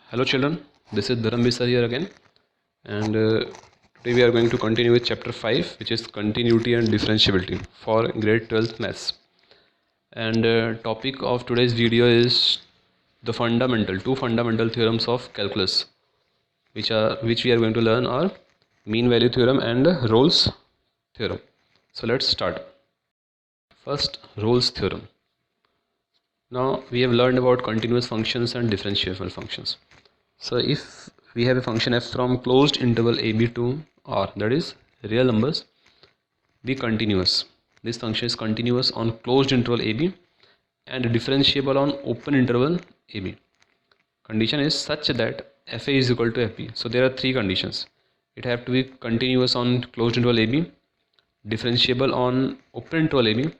Hello children, this is Dharamveer sir here again, and today we are going to continue with chapter 5, which is continuity and differentiability for grade 12th maths. And topic of today's video is the two fundamental theorems of calculus, which we are going to learn are mean value theorem and Rolle's theorem. So let's start. First, Rolle's theorem. Now we have learned about continuous functions and differentiable functions. So if we have a function f from closed interval ab to r, that is real numbers, be continuous. This function is continuous on closed interval ab and differentiable on open interval ab. Condition is such that fa is equal to fb. So there are three conditions. It have to be continuous on closed interval ab, differentiable on open interval ab,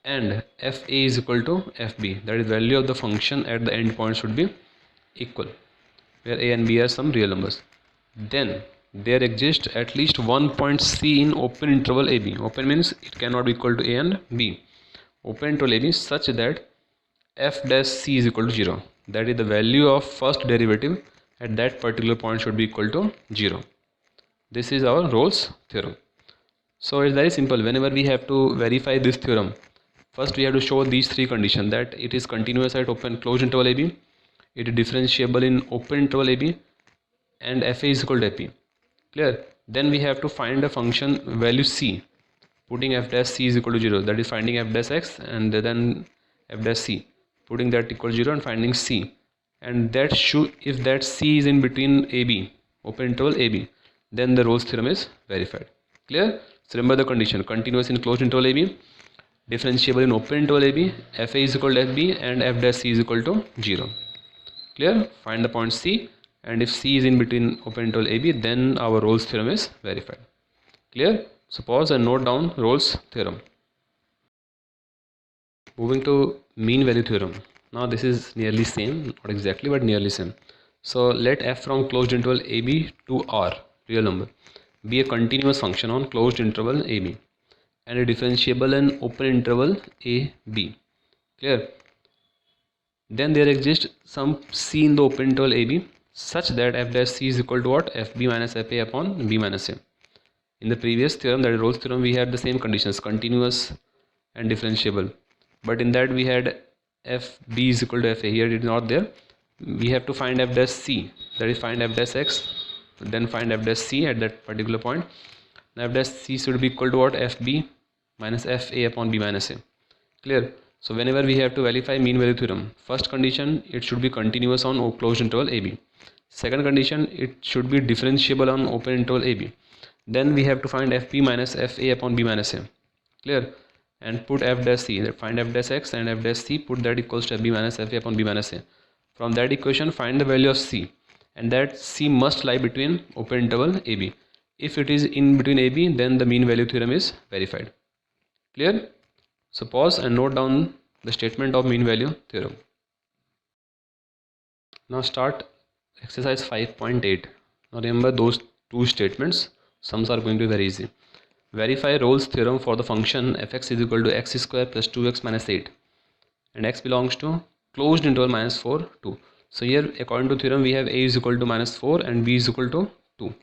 and fa is equal to fb, that is value of the function at the end point should be equal, where a and b are some real numbers. Then there exists at least one point c in open interval ab. Open means it cannot be equal to a and b. Open interval ab such that f dash c is equal to 0, that is the value of first derivative at that particular point should be equal to 0. This is our Rolle's theorem. So it's very simple. Whenever we have to verify this theorem, first we have to show these three conditions: that it is continuous at open closed interval ab, it is differentiable in open interval ab, and fa is equal to fp. Clear? Then we have to find a function value c, putting f dash c is equal to 0, that is finding f dash x, and then f dash c, putting that equal to 0 and finding c. And that should, if that c is in between ab, open interval ab, then the Rolle's theorem is verified. Clear? So remember the condition: continuous in closed interval ab, differentiable in open interval ab, fa is equal to fb, and f dash c is equal to 0. Clear? Find the point c, and if c is in between open interval ab, then our Rolle's theorem is verified. Clear? So pause and note down Rolle's theorem. Moving to mean value theorem. Now this is nearly same, not exactly but nearly same. So let f from closed interval ab to r, real number, be a continuous function on closed interval ab and a differentiable in open interval ab. Clear? Then there exists some c in the open interval ab such that f dash c is equal to what? fb minus fa upon b minus a. In the previous theorem, that is Rolle's theorem, we had the same conditions: continuous and differentiable. But in that we had fb is equal to fa. Here it is not there. We have to find f dash c, that is find f dash x, then find f dash c at that particular point. Now f dash c should be equal to what? fb minus fa upon b minus a. Clear? So whenever we have to verify mean value theorem, first condition, it should be continuous on closed interval ab. Second condition, it should be differentiable on open interval ab. Then we have to find fb minus fa upon b minus a. Clear? And put f dash c, find f dash x and f dash c, put that equals to fb minus fa upon b minus a. From that equation, find the value of c, and that c must lie between open interval ab. If it is in between ab, then the mean value theorem is verified. Clear? So pause and note down the statement of mean value theorem. Now start exercise 5.8. Now remember those two statements. Sums are going to be very easy. Verify Rolle's theorem for the function fx is equal to x square plus 2x minus 8, and x belongs to closed interval minus 4, 2. So here according to theorem we have a is equal to minus 4 and b is equal to 2.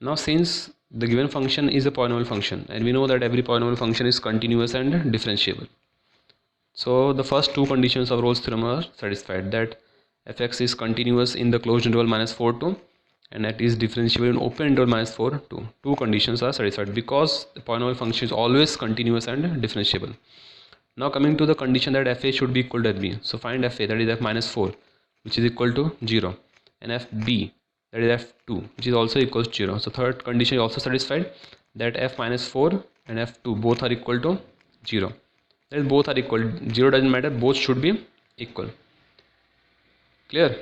Now since the given function is a polynomial function, and we know that every polynomial function is continuous and differentiable, so the first two conditions of Rolle's theorem are satisfied: that fx is continuous in the closed interval minus 4, 2, and that is differentiable in open interval minus 4, 2. Two conditions are satisfied because the polynomial function is always continuous and differentiable. Now coming to the condition that fa should be equal to fb. So find fa, that is f minus 4, which is equal to 0, and fb, that is f2, which is also equal to 0. So third condition is also satisfied, that f minus 4 and f2 both are equal to 0. That is both are equal. 0 doesn't matter, both should be equal. Clear?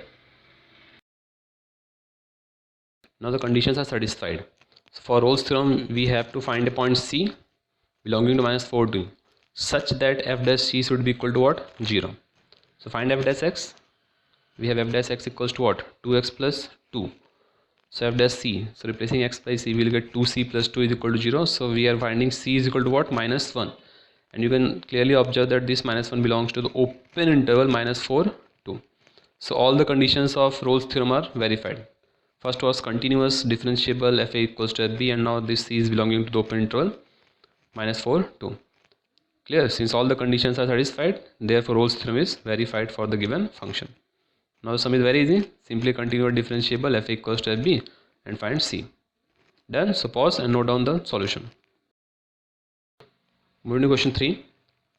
Now the conditions are satisfied. So for Rolle's theorem, we have to find a point c belonging to minus 4, 2, such that f dash c should be equal to what? 0. So find f dash x. We have f dash x equals to what? 2x plus 2. So f dash c, so replacing x by c, we will get 2c plus 2 is equal to 0. So we are finding c is equal to what? Minus 1. And you can clearly observe that this minus 1 belongs to the open interval minus 4, 2. So all the conditions of Rolle's theorem are verified. First was continuous differentiable fa equals to fb, and now this c is belonging to the open interval -4, 2. Clear? Since all the conditions are satisfied, therefore Rolle's theorem is verified for the given function. Now the sum is very easy. Simply continue a differentiable f equals to fb and find c. Done. So pause and note down the solution. Moving to question 3.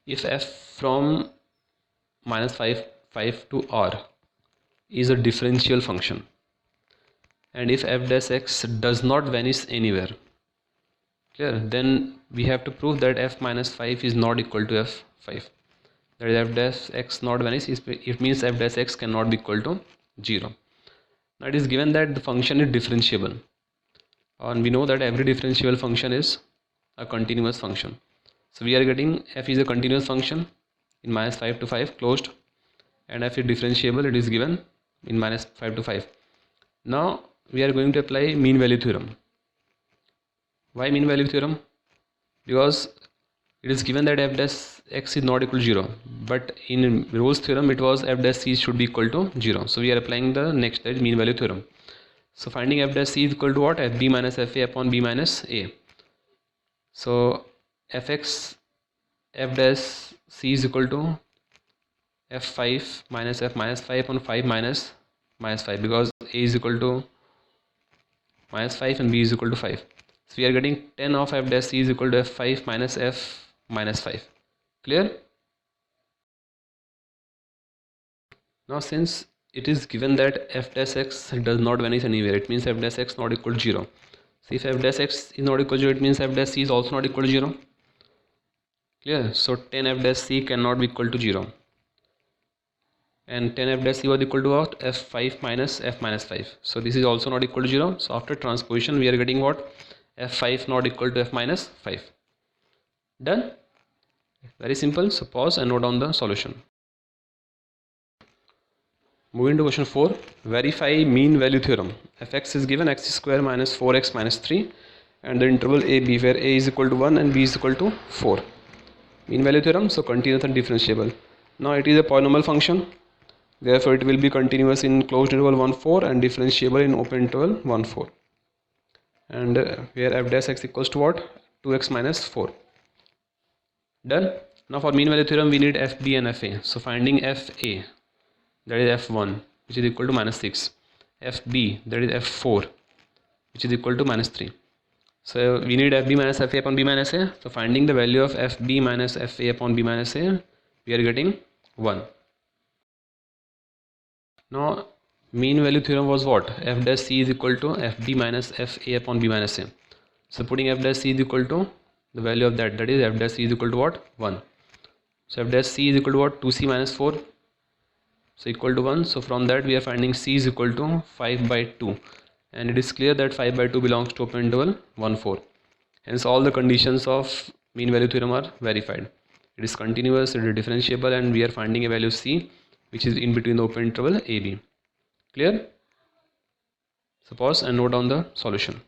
If f from -5 to r is a differential function, and if f dash x does not vanish anywhere, clear, then we have to prove that f minus 5 is not equal to f5. That is, f dash x not vanish, it means f dash x cannot be equal to 0. Now it is given that the function is differentiable, and we know that every differentiable function is a continuous function. So we are getting f is a continuous function in -5 to 5 closed, and f is differentiable, it is given in -5 to 5. Now we are going to apply mean value theorem. Why mean value theorem? Because it is given that f dash x is not equal to 0, but in Rolle's theorem it was f dash c should be equal to 0. So we are applying the next, that is mean value theorem. So finding f dash c is equal to what? fb minus fa upon b minus a. So fx f dash c is equal to f5 minus f minus 5 upon 5 minus -5, because a is equal to -5 and b is equal to 5. So we are getting 10 of f dash c is equal to f5 minus f minus 5. Clear? Now since it is given that f dash x does not vanish anywhere, it means f dash x not equal to 0. So if f dash x is not equal to 0, it means f dash c is also not equal to 0. Clear? So 10 f dash c cannot be equal to 0. And 10 f dash c was equal to what? f5 minus f minus 5. So this is also not equal to 0. So after transposition we are getting what? f5 not equal to f minus 5. Done? Very simple. So pause and note down the solution. Moving to question 4. Verify mean value theorem. Fx is given x square minus 4x minus 3, and the interval a b where a is equal to 1 and b is equal to 4. Mean value theorem, so continuous and differentiable. Now it is a polynomial function, therefore it will be continuous in closed interval 1 4 and differentiable in open interval 1 4. And where f dash x equals to what? 2x minus 4. Done. Now for mean value theorem we need fb and fa. So finding fa, that is f1, which is equal to -6, fb, that is f4, which is equal to -3. So we need fb minus fa upon b minus a. So finding the value of fb minus fa upon b minus a, we are getting 1. Now mean value theorem was what? F dash c is equal to fb minus fa upon b minus a. So putting f dash c is equal to the value of that is f dash c is equal to what? 1. So f dash c is equal to what? 2c minus 4. So equal to 1. So from that we are finding c is equal to 5 by 2. And it is clear that 5 by 2 belongs to open interval 1 4. Hence all the conditions of mean value theorem are verified. It is continuous, it is differentiable, and we are finding a value c which is in between the open interval ab. Clear? So pause and note down the solution.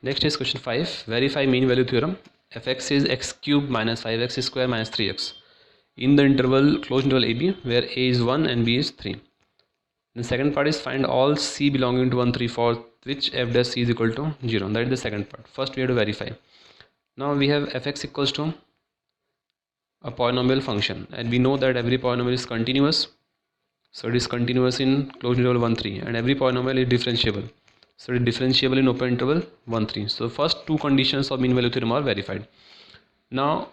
Next is question 5. Verify mean value theorem. Fx is x cube minus 5x square minus 3x in the interval closed interval ab where a is 1 and b is 3. The second part is find all c belonging to 1 3 for which f dash c is equal to 0. That is the second part. First we have to verify. Now we have fx equals to a polynomial function, and we know that every polynomial is continuous. So it is continuous in closed interval 1 3, and every polynomial is differentiable. So it is differentiable in open interval 1 3. So first two conditions of mean value theorem are verified. Now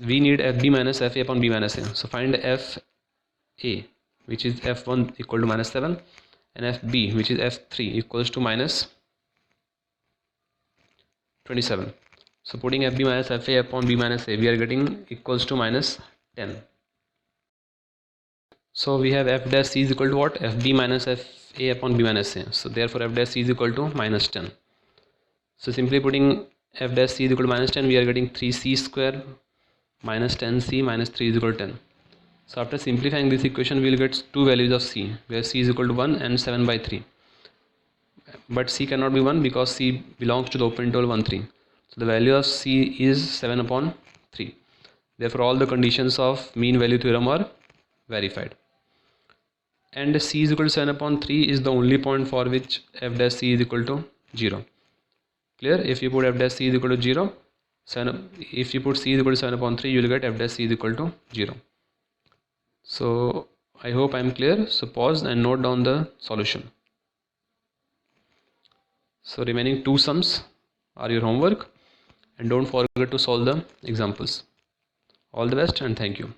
we need fb minus fa upon b minus a. So find fa, which is f1 equal to -7, and fb, which is f3 equals to -27. So putting fb minus fa upon b minus a, we are getting equals to -10. So we have f dash c is equal to what? fb minus fa upon b minus a. So therefore f dash c is equal to -10. So simply putting f dash c is equal to -10, we are getting 3c square minus 10c minus 3 is equal to 10. So after simplifying this equation, we will get two values of c, where c is equal to 1 and 7 by 3. But c cannot be 1 because c belongs to the open interval 1 3. So the value of c is 7 upon 3. Therefore all the conditions of mean value theorem are verified. And c is equal to 7 upon 3 is the only point for which f dash c is equal to 0. Clear? If you put f dash c is equal to 0, if you put c is equal to 7 upon 3, you will get f dash c is equal to 0. So I hope I am clear. So pause and note down the solution. So remaining two sums are your homework, and don't forget to solve the examples. All the best and thank you.